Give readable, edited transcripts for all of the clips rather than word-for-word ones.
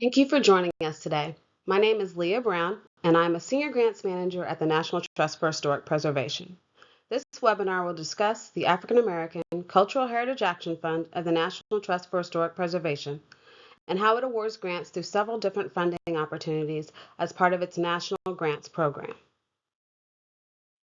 Thank you for joining us today. My name is Leah Brown, and I'm a Senior Grants Manager at the National Trust for Historic Preservation. This webinar will discuss the African American Cultural Heritage Action Fund of the National Trust for Historic Preservation and how it awards grants through several different funding opportunities as part of its National Grants Program.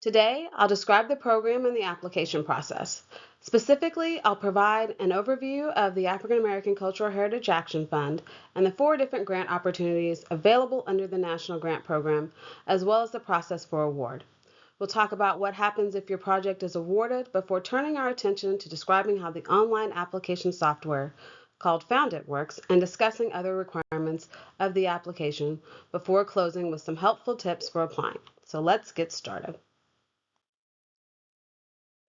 Today, I'll describe the program and the application process. Specifically, I'll provide an overview of the African American Cultural Heritage Action Fund and the 4 different grant opportunities available under the National Grant Program, as well as the process for award. We'll talk about what happens if your project is awarded before turning our attention to describing how the online application software called Foundit works and discussing other requirements of the application before closing with some helpful tips for applying. So let's get started.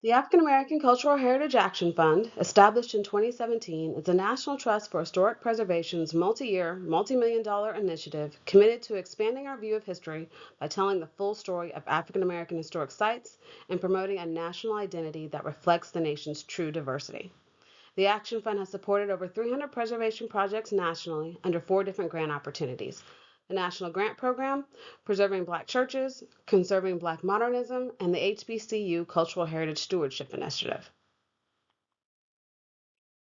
The African American Cultural Heritage Action Fund, established in 2017, is a national trust for historic preservation's multi-year, multi-million-dollar initiative committed to expanding our view of history by telling the full story of African American historic sites and promoting a national identity that reflects the nation's true diversity. The Action Fund has supported over 300 preservation projects nationally under 4 different grant opportunities: the National Grant Program, Preserving Black Churches, Conserving Black Modernism, and the HBCU Cultural Heritage Stewardship Initiative.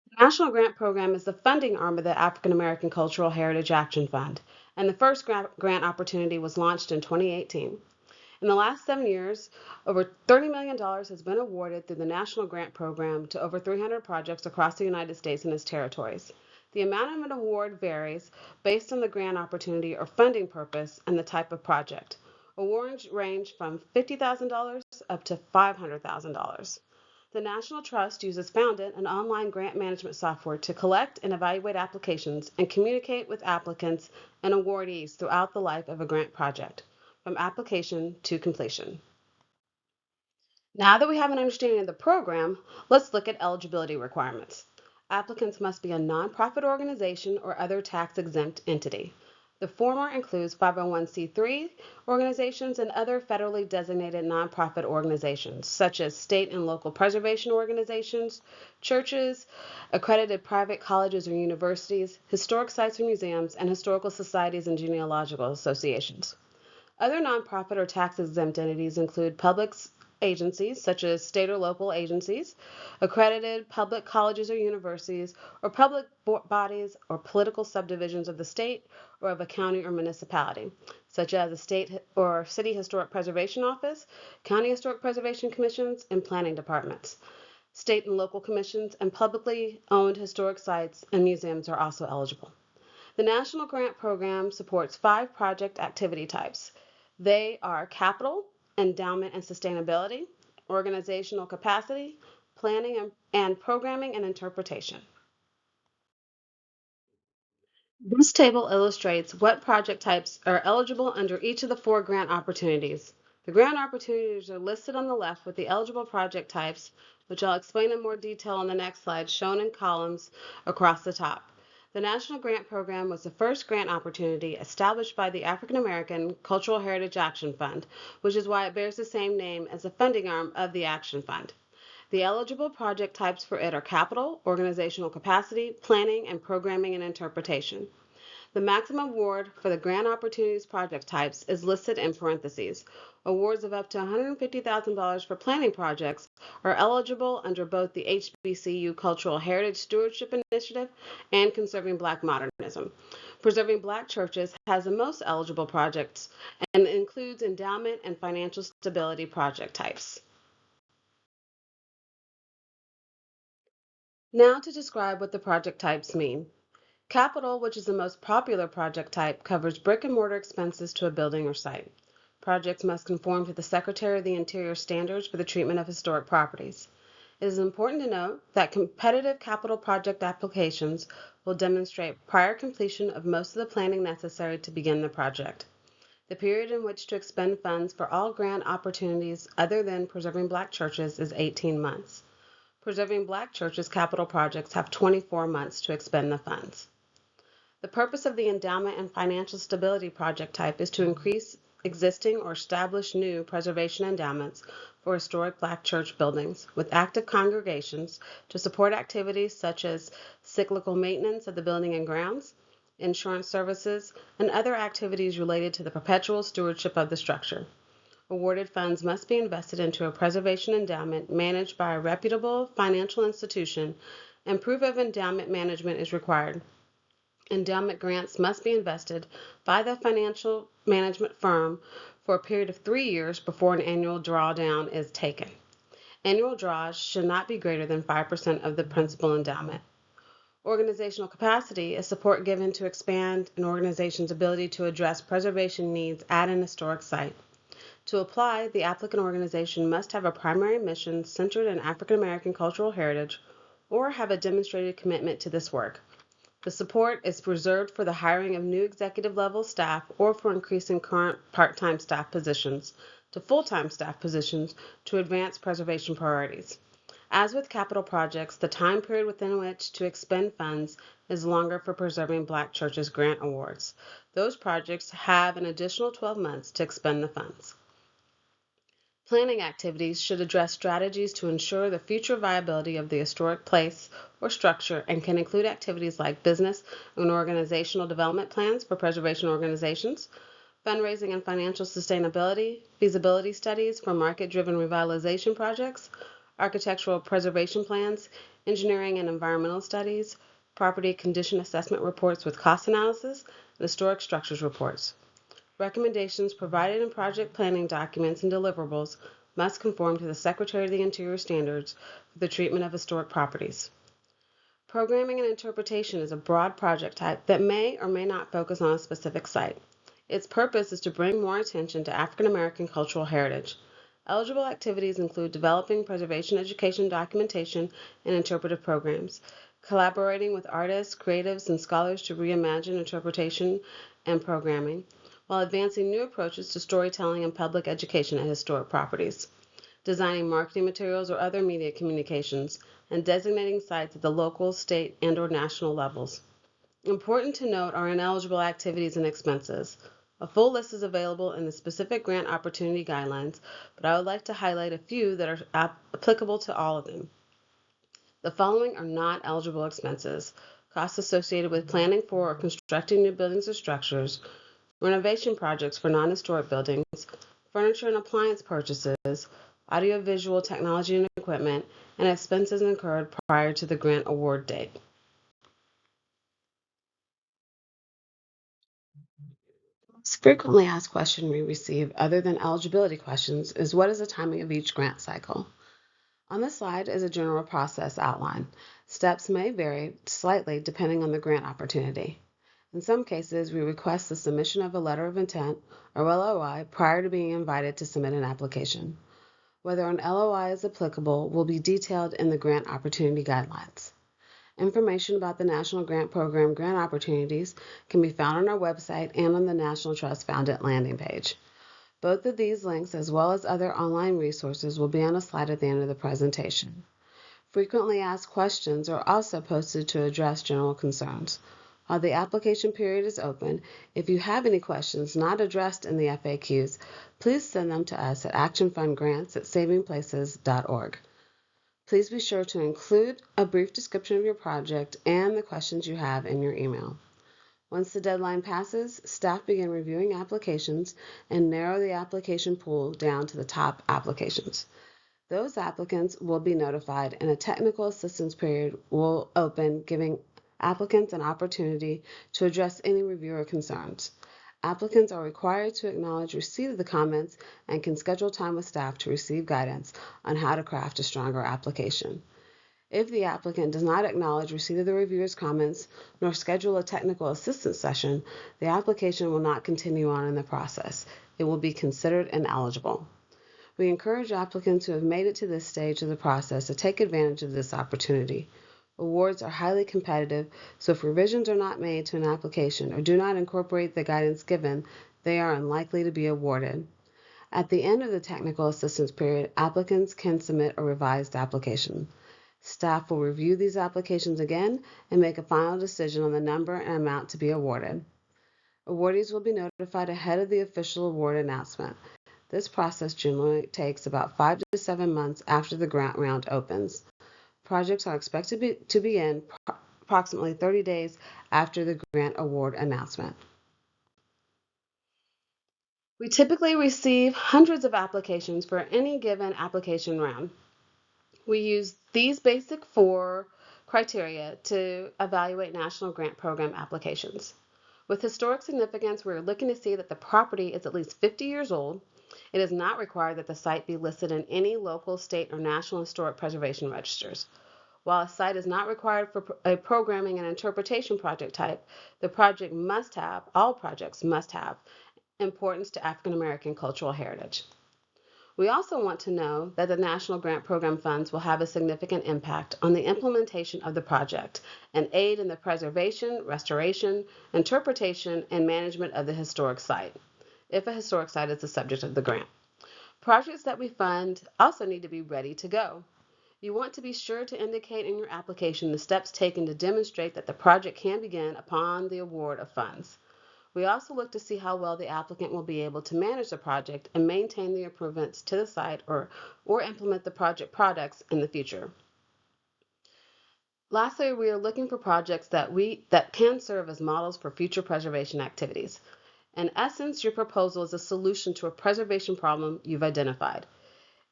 The National Grant Program is the funding arm of the African American Cultural Heritage Action Fund, and the first grant opportunity was launched in 2018. In the last 7 years, over $30 million has been awarded through the National Grant Program to over 300 projects across the United States and its territories. The amount of an award varies based on the grant opportunity or funding purpose and the type of project. Awards range from $50,000 up to $500,000. The National Trust uses Foundit, an online grant management software, to collect and evaluate applications and communicate with applicants and awardees throughout the life of a grant project, from application to completion. Now that we have an understanding of the program, let's look at eligibility requirements. Applicants must be a nonprofit organization or other tax-exempt entity. The former includes 501c3 organizations and other federally designated nonprofit organizations, such as state and local preservation organizations, churches, accredited private colleges or universities, historic sites or museums, and historical societies and genealogical associations. Other nonprofit or tax-exempt entities include public agencies, such as state or local agencies, accredited public colleges or universities, or public bodies or political subdivisions of the state or of a county or municipality, such as a state or city historic preservation office, county historic preservation commissions, and planning departments. State and local commissions and publicly owned historic sites and museums are also eligible. The National Grant Program supports 5 project activity types. They are capital, endowment and sustainability, organizational capacity, planning and programming and interpretation. This table illustrates what project types are eligible under each of the 4 grant opportunities. The grant opportunities are listed on the left with the eligible project types, which I'll explain in more detail on the next slide, shown in columns across the top. The National Grant Program was the first grant opportunity established by the African American Cultural Heritage Action Fund, which is why it bears the same name as the funding arm of the Action Fund. The eligible project types for it are capital, organizational capacity, planning, and programming and interpretation. The maximum award for the grant opportunities project types is listed in parentheses. Awards of up to $150,000 for planning projects are eligible under both the HBCU Cultural Heritage Stewardship Initiative and Conserving Black Modernism. Preserving Black Churches has the most eligible projects and includes endowment and financial stability project types. Now to describe what the project types mean. Capital, which is the most popular project type, covers brick and mortar expenses to a building or site. Projects must conform to the Secretary of the Interior standards for the treatment of historic properties. It is important to note that competitive capital project applications will demonstrate prior completion of most of the planning necessary to begin the project. The period in which to expend funds for all grant opportunities other than Preserving Black Churches is 18 months. Preserving Black Churches capital projects have 24 months to expend the funds. The purpose of the endowment and financial stability project type is to increase existing or establish new preservation endowments for historic Black church buildings with active congregations to support activities such as cyclical maintenance of the building and grounds, insurance services, and other activities related to the perpetual stewardship of the structure. Awarded funds must be invested into a preservation endowment managed by a reputable financial institution, and proof of endowment management is required. Endowment grants must be invested by the financial management firm for a period of 3 years before an annual drawdown is taken. Annual draws should not be greater than 5% of the principal endowment. Organizational capacity is support given to expand an organization's ability to address preservation needs at an historic site. To apply, the applicant organization must have a primary mission centered in African American cultural heritage or have a demonstrated commitment to this work. The support is reserved for the hiring of new executive level staff or for increasing current part-time staff positions to full-time staff positions to advance preservation priorities. As with capital projects, the time period within which to expend funds is longer for preserving Black churches grant awards. Those projects have an additional 12 months to expend the funds. Planning activities should address strategies to ensure the future viability of the historic place or structure and can include activities like business and organizational development plans for preservation organizations, fundraising and financial sustainability, feasibility studies for market-driven revitalization projects, architectural preservation plans, engineering and environmental studies, property condition assessment reports with cost analysis, and historic structures reports. Recommendations provided in project planning documents and deliverables must conform to the Secretary of the Interior standards for the treatment of historic properties. Programming and interpretation is a broad project type that may or may not focus on a specific site. Its purpose is to bring more attention to African American cultural heritage. Eligible activities include developing preservation education documentation and interpretive programs, collaborating with artists, creatives, and scholars to reimagine interpretation and programming, while advancing new approaches to storytelling and public education at historic properties, designing marketing materials or other media communications, and designating sites at the local, state, and/or national levels. Important to note are ineligible activities and expenses. A full list is available in the specific grant opportunity guidelines, but I would like to highlight a few that are applicable to all of them. The following are not eligible expenses: costs associated with planning for or constructing new buildings or structures, renovation projects for non-historic buildings, furniture and appliance purchases, audiovisual technology and equipment, and expenses incurred prior to the grant award date. The most frequently asked question we receive, other than eligibility questions, is what is the timing of each grant cycle? On this slide is a general process outline. Steps may vary slightly depending on the grant opportunity. In some cases, we request the submission of a letter of intent, or LOI, prior to being invited to submit an application. Whether an LOI is applicable will be detailed in the Grant Opportunity Guidelines. Information about the National Grant Program grant opportunities can be found on our website and on the National Trust Found It landing page. Both of these links, as well as other online resources, will be on a slide at the end of the presentation. Frequently asked questions are also posted to address general concerns. While the application period is open, if you have any questions not addressed in the FAQs, please send them to us at actionfundgrants@savingplaces.org. Please be sure to include a brief description of your project and the questions you have in your email. Once the deadline passes, staff begin reviewing applications and narrow the application pool down to the top applications. Those applicants will be notified and a technical assistance period will open, giving applicants an opportunity to address any reviewer concerns. Applicants are required to acknowledge receipt of the comments and can schedule time with staff to receive guidance on how to craft a stronger application. If the applicant does not acknowledge receipt of the reviewer's comments nor schedule a technical assistance session, the application will not continue on in the process. It will be considered ineligible. We encourage applicants who have made it to this stage of the process to take advantage of this opportunity. Awards are highly competitive, so if revisions are not made to an application or do not incorporate the guidance given, they are unlikely to be awarded. At the end of the technical assistance period, applicants can submit a revised application. Staff will review these applications again and make a final decision on the number and amount to be awarded. Awardees will be notified ahead of the official award announcement. This process generally takes about 5 to 7 months after the grant round opens. Projects are expected to begin approximately 30 days after the grant award announcement. We typically receive hundreds of applications for any given application round. We use these basic 4 criteria to evaluate national grant program applications. With historic significance, we're looking to see that the property is at least 50 years old. It is not required that the site be listed in any local, state, or national historic preservation registers. While a site is not required for a programming and interpretation project type, all projects must have importance to African American cultural heritage. We also want to know that the National Grant Program funds will have a significant impact on the implementation of the project and aid in the preservation, restoration, interpretation, and management of the historic site, if a historic site is the subject of the grant. Projects that we fund also need to be ready to go. You want to be sure to indicate in your application the steps taken to demonstrate that the project can begin upon the award of funds. We also look to see how well the applicant will be able to manage the project and maintain the improvements to the site or implement the project products in the future. Lastly, we are looking for projects that can serve as models for future preservation activities. In essence, your proposal is a solution to a preservation problem you've identified.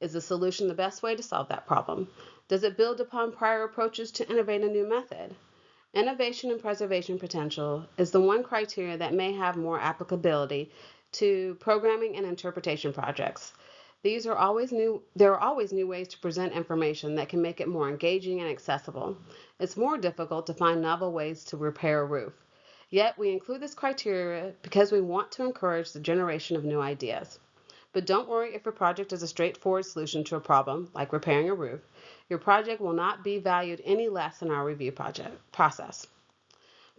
Is the solution the best way to solve that problem? Does it build upon prior approaches to innovate a new method? Innovation and preservation potential is the one criteria that may have more applicability to programming and interpretation projects. There are always new ways to present information that can make it more engaging and accessible. It's more difficult to find novel ways to repair a roof. Yet we include this criteria because we want to encourage the generation of new ideas. But don't worry if your project is a straightforward solution to a problem, like repairing a roof. Your project will not be valued any less in our review process.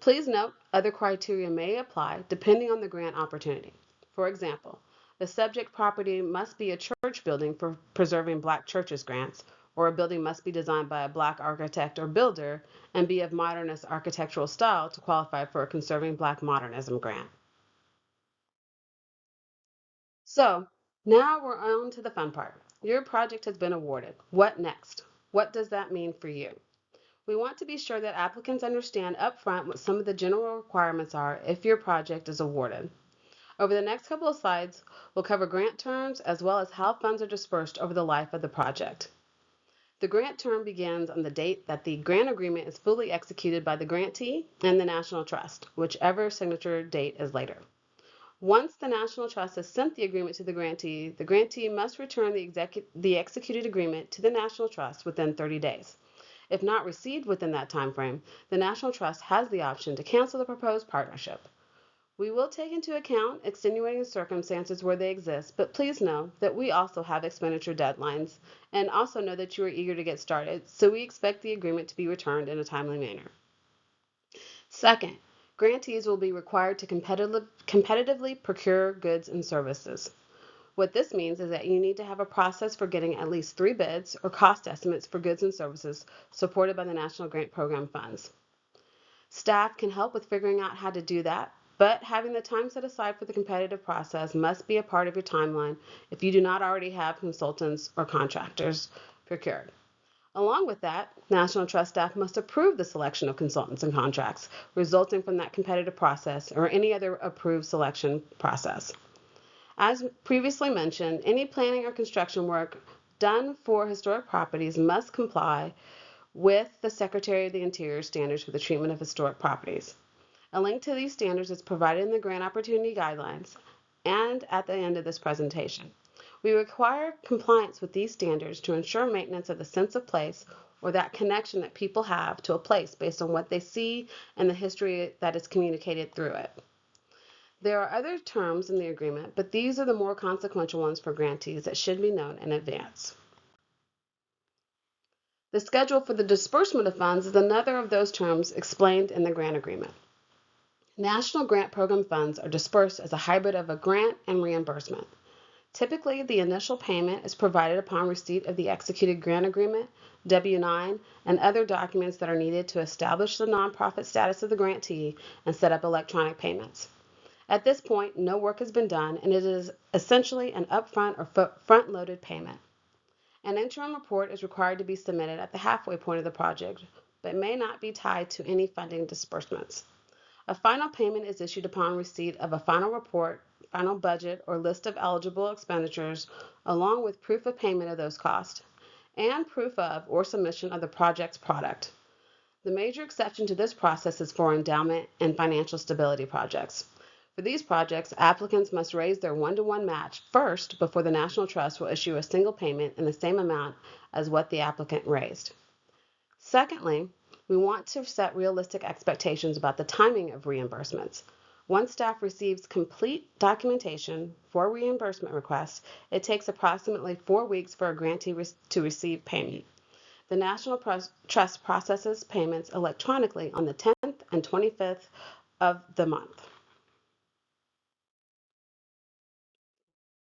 Please note, other criteria may apply depending on the grant opportunity. For example, the subject property must be a church building for preserving Black churches grants, or a building must be designed by a Black architect or builder and be of modernist architectural style to qualify for a Conserving Black Modernism grant. So, now we're on to the fun part. Your project has been awarded. What next? What does that mean for you? We want to be sure that applicants understand upfront what some of the general requirements are if your project is awarded. Over the next couple of slides, we'll cover grant terms as well as how funds are dispersed over the life of the project. The grant term begins on the date that the grant agreement is fully executed by the grantee and the National Trust, whichever signature date is later. Once the National Trust has sent the agreement to the grantee must return the executed agreement to the National Trust within 30 days. If not received within that time frame, the National Trust has the option to cancel the proposed partnership. We will take into account extenuating circumstances where they exist, but please know that we also have expenditure deadlines and also know that you are eager to get started, so we expect the agreement to be returned in a timely manner. Second, grantees will be required to competitively procure goods and services. What this means is that you need to have a process for getting at least 3 bids or cost estimates for goods and services supported by the National Grant Program funds. Staff can help with figuring out how to do that, but having the time set aside for the competitive process must be a part of your timeline if you do not already have consultants or contractors procured. Along with that, National Trust staff must approve the selection of consultants and contracts resulting from that competitive process or any other approved selection process. As previously mentioned, any planning or construction work done for historic properties must comply with the Secretary of the Interior standards for the treatment of historic properties. A link to these standards is provided in the Grant Opportunity Guidelines and at the end of this presentation. We require compliance with these standards to ensure maintenance of the sense of place or that connection that people have to a place based on what they see and the history that is communicated through it. There are other terms in the agreement, but these are the more consequential ones for grantees that should be known in advance. The schedule for the disbursement of funds is another of those terms explained in the grant agreement. National Grant Program funds are dispersed as a hybrid of a grant and reimbursement. Typically, the initial payment is provided upon receipt of the executed grant agreement, W-9, and other documents that are needed to establish the nonprofit status of the grantee and set up electronic payments. At this point, no work has been done, and it is essentially an upfront or front-loaded payment. An interim report is required to be submitted at the halfway point of the project, but may not be tied to any funding disbursements. A final payment is issued upon receipt of a final report, final budget, or list of eligible expenditures, along with proof of payment of those costs, and proof of or submission of the project's product. The major exception to this process is for endowment and financial stability projects. For these projects, applicants must raise their one-to-one match first before the National Trust will issue a single payment in the same amount as what the applicant raised. Secondly, we want to set realistic expectations about the timing of reimbursements. Once staff receives complete documentation for reimbursement requests, it takes approximately 4 weeks for a grantee to receive payment. The National Trust processes payments electronically on the 10th and 25th of the month.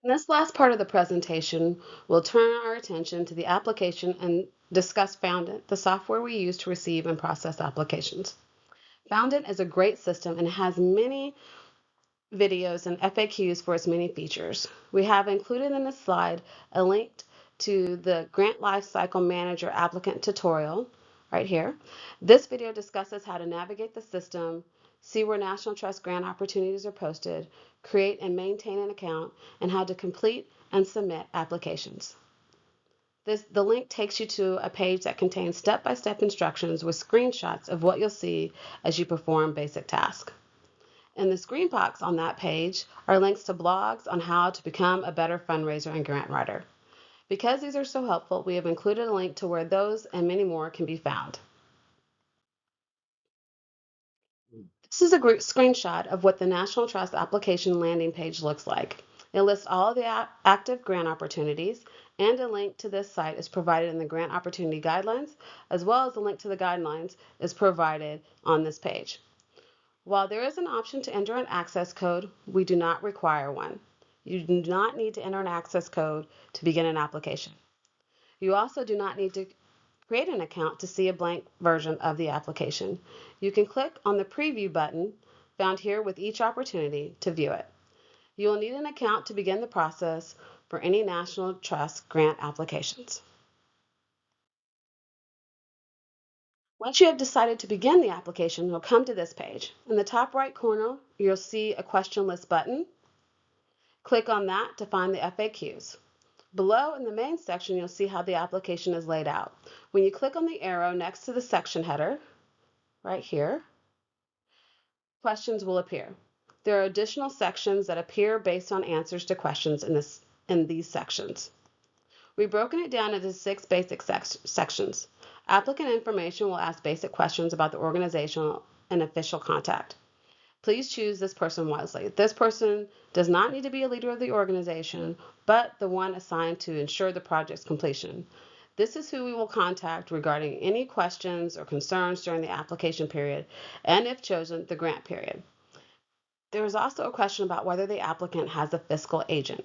In this last part of the presentation, we'll turn our attention to the application and discuss Foundant, the software we use to receive and process applications. Foundant is a great system and has many videos and FAQs for its many features. We have included in this slide a link to the Grant Lifecycle Manager applicant tutorial right here. This video discusses how to navigate the system, see where National Trust grant opportunities are posted, create and maintain an account, and how to complete and submit applications. The link takes you to a page that contains step-by-step instructions with screenshots of what you'll see as you perform basic tasks. In the screen box on that page are links to blogs on how to become a better fundraiser and grant writer. Because these are so helpful, we have included a link to where those and many more can be found. This is a great screenshot of what the National Trust application landing page looks like. It lists all of the active grant opportunities, and a link to this site is provided in the grant opportunity guidelines, as well as a link to the guidelines is provided on this page. While there is an option to enter an access code, we do not require one. You do not need to enter an access code to begin an application. You also do not need to create an account to see a blank version of the application. You can click on the preview button found here with each opportunity to view it. You will need an account to begin the process for any National Trust grant applications. Once you have decided to begin the application, you'll come to this page. In the top right corner, you'll see a question list button. Click on that to find the FAQs. Below in the main section, you'll see how the application is laid out. When you click on the arrow next to the section header, right here, questions will appear. There are additional sections that appear based on answers to questions in these sections. We've broken it down into 6 basic sections. Applicant information will ask basic questions about the organizational and official contact. Please choose this person wisely. This person does not need to be a leader of the organization, but the one assigned to ensure the project's completion. This is who we will contact regarding any questions or concerns during the application period, and if chosen, the grant period. There is also a question about whether the applicant has a fiscal agent.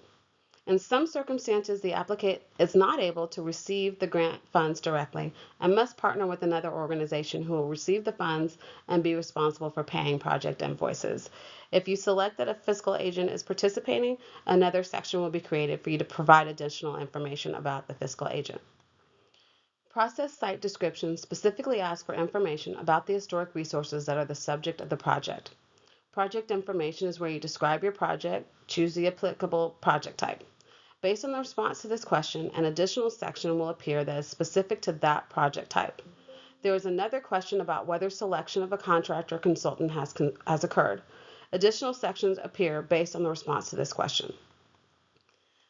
In some circumstances, the applicant is not able to receive the grant funds directly and must partner with another organization who will receive the funds and be responsible for paying project invoices. If you select that a fiscal agent is participating, another section will be created for you to provide additional information about the fiscal agent. Process site descriptions specifically ask for information about the historic resources that are the subject of the project. Project information is where you describe your project, choose the applicable project type. Based on the response to this question, an additional section will appear that is specific to that project type. There is another question about whether selection of a contractor or consultant has occurred. Additional sections appear based on the response to this question.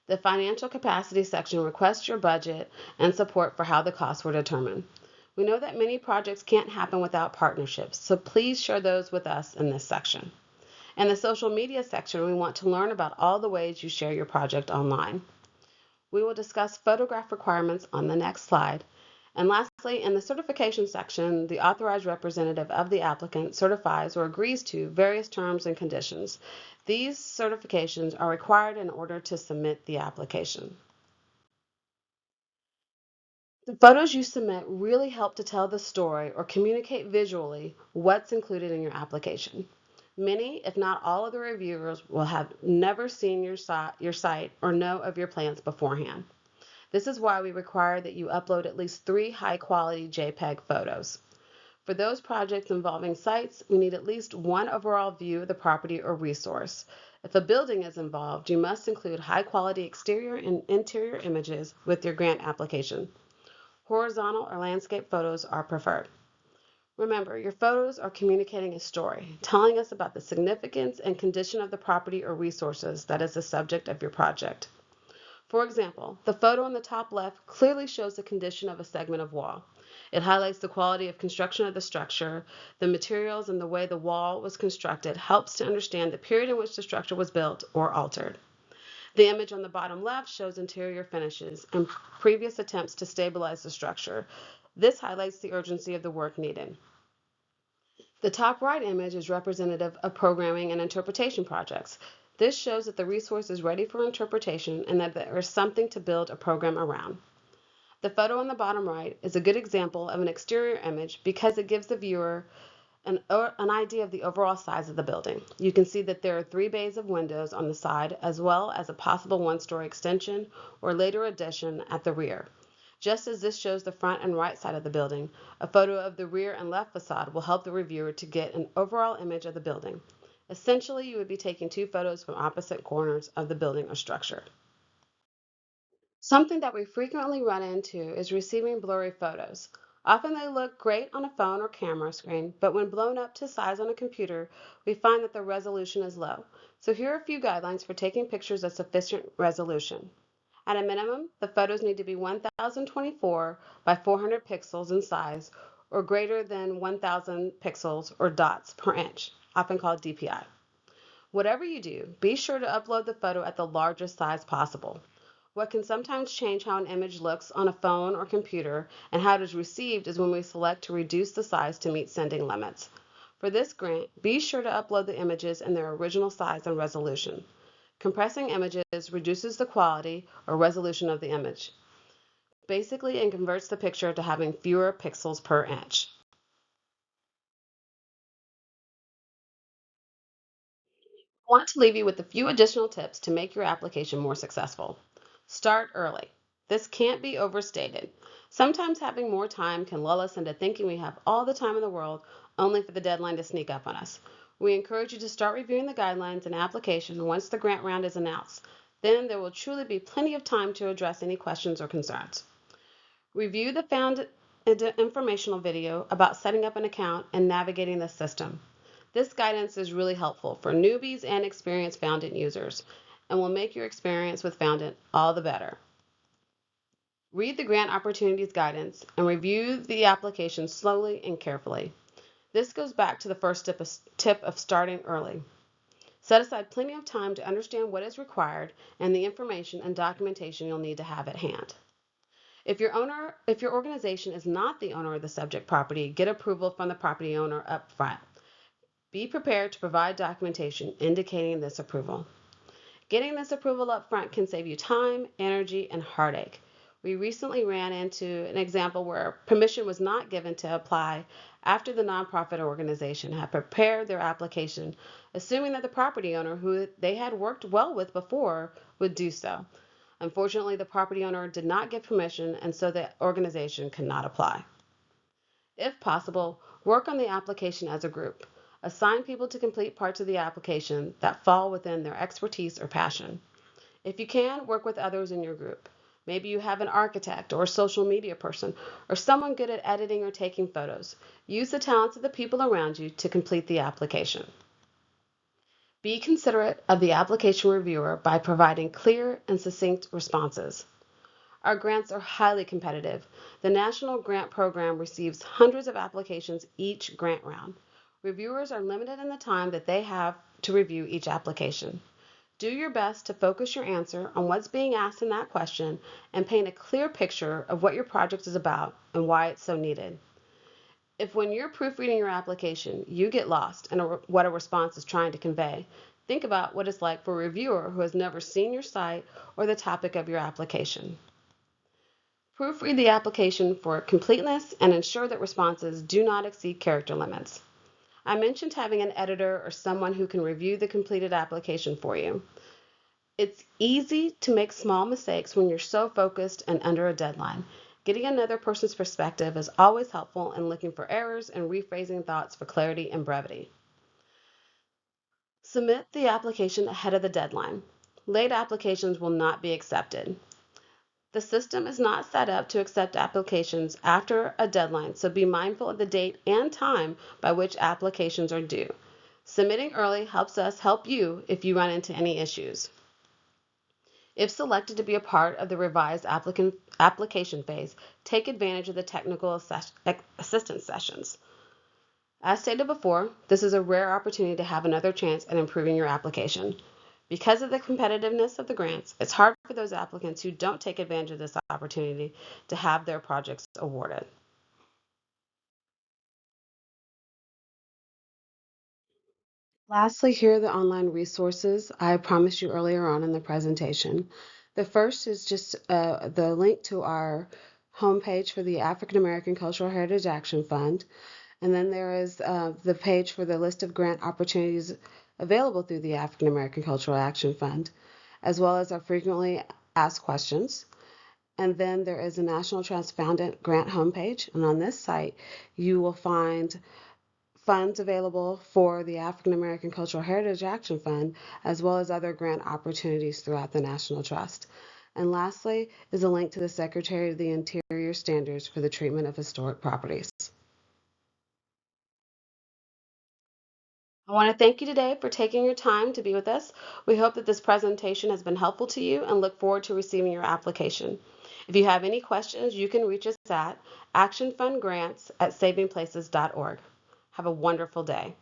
The financial capacity section requests your budget and support for how the costs were determined. We know that many projects can't happen without partnerships, so please share those with us in this section. In the social media section, we want to learn about all the ways you share your project online. We will discuss photograph requirements on the next slide. And lastly, in the certification section, the authorized representative of the applicant certifies or agrees to various terms and conditions. These certifications are required in order to submit the application. The photos you submit really help to tell the story or communicate visually what's included in your application. Many, if not all of the reviewers will have never seen your site or know of your plans beforehand. This is why we require that you upload at least 3 high-quality JPEG photos. For those projects involving sites, we need at least one overall view of the property or resource. If a building is involved, you must include high-quality exterior and interior images with your grant application. Horizontal or landscape photos are preferred. Remember, your photos are communicating a story, telling us about the significance and condition of the property or resources that is the subject of your project. For example, the photo on the top left clearly shows the condition of a segment of wall. It highlights the quality of construction of the structure, the materials, and the way the wall was constructed helps to understand the period in which the structure was built or altered. The image on the bottom left shows interior finishes and previous attempts to stabilize the structure. This highlights the urgency of the work needed. The top right image is representative of programming and interpretation projects. This shows that the resource is ready for interpretation and that there is something to build a program around. The photo on the bottom right is a good example of an exterior image because it gives the viewer an idea of the overall size of the building. You can see that there are 3 bays of windows on the side as well as a possible one-story extension or later addition at the rear. Just as this shows the front and right side of the building, a photo of the rear and left facade will help the reviewer to get an overall image of the building. Essentially, you would be taking 2 photos from opposite corners of the building or structure. Something that we frequently run into is receiving blurry photos. Often they look great on a phone or camera screen, but when blown up to size on a computer, we find that the resolution is low. So here are a few guidelines for taking pictures of sufficient resolution. At a minimum, the photos need to be 1024 by 400 pixels in size or greater than 1000 pixels or dots per inch, often called DPI. Whatever you do, be sure to upload the photo at the largest size possible. What can sometimes change how an image looks on a phone or computer and how it is received is when we select to reduce the size to meet sending limits. For this grant, be sure to upload the images in their original size and resolution. Compressing images reduces the quality or resolution of the image, basically, and converts the picture to having fewer pixels per inch. I want to leave you with a few additional tips to make your application more successful. Start early. This can't be overstated. Sometimes having more time can lull us into thinking we have all the time in the world only for the deadline to sneak up on us. We encourage you to start reviewing the guidelines and application once the grant round is announced. Then there will truly be plenty of time to address any questions or concerns. Review the found informational video about setting up an account and navigating the system. This guidance is really helpful for newbies and experienced Foundant users and will make your experience with Foundant all the better. Read the grant opportunities guidance and review the application slowly and carefully. This goes back to the first tip of starting early. Set aside plenty of time to understand what is required and the information and documentation you'll need to have at hand. If your organization is not the owner of the subject property, get approval from the property owner up front. Be prepared to provide documentation indicating this approval. Getting this approval up front can save you time, energy, and heartache. We recently ran into an example where permission was not given to apply after the nonprofit organization had prepared their application, assuming that the property owner, who they had worked well with before, would do so. Unfortunately, the property owner did not give permission, and so the organization could not apply. If possible, work on the application as a group. Assign people to complete parts of the application that fall within their expertise or passion. If you can, work with others in your group. Maybe you have an architect or a social media person or someone good at editing or taking photos. Use the talents of the people around you to complete the application. Be considerate of the application reviewer by providing clear and succinct responses. Our grants are highly competitive. The National Grant Program receives hundreds of applications each grant round. Reviewers are limited in the time that they have to review each application. Do your best to focus your answer on what's being asked in that question and paint a clear picture of what your project is about and why it's so needed. If when you're proofreading your application, you get lost in what a response is trying to convey, think about what it's like for a reviewer who has never seen your site or the topic of your application. Proofread the application for completeness and ensure that responses do not exceed character limits. I mentioned having an editor or someone who can review the completed application for you. It's easy to make small mistakes when you're so focused and under a deadline. Getting another person's perspective is always helpful in looking for errors and rephrasing thoughts for clarity and brevity. Submit the application ahead of the deadline. Late applications will not be accepted. The system is not set up to accept applications after a deadline, so be mindful of the date and time by which applications are due. Submitting early helps us help you if you run into any issues. If selected to be a part of the revised application phase, take advantage of the technical assistance sessions. As stated before, this is a rare opportunity to have another chance at improving your application. Because of the competitiveness of the grants, it's hard for those applicants who don't take advantage of this opportunity to have their projects awarded. Lastly, here are the online resources I promised you earlier on in the presentation. The first is just the link to our homepage for the African American Cultural Heritage Action Fund. And then there is the page for the list of grant opportunities available through the African American Cultural Action Fund, as well as our frequently asked questions. And then there is a National Trust Foundant grant homepage. And on this site, you will find funds available for the African American Cultural Heritage Action Fund, as well as other grant opportunities throughout the National Trust. And lastly is a link to the Secretary of the Interior standards for the treatment of historic properties. I want to thank you today for taking your time to be with us. We hope that this presentation has been helpful to you and look forward to receiving your application. If you have any questions, you can reach us at actionfundgrants@savingplaces.org. Have a wonderful day.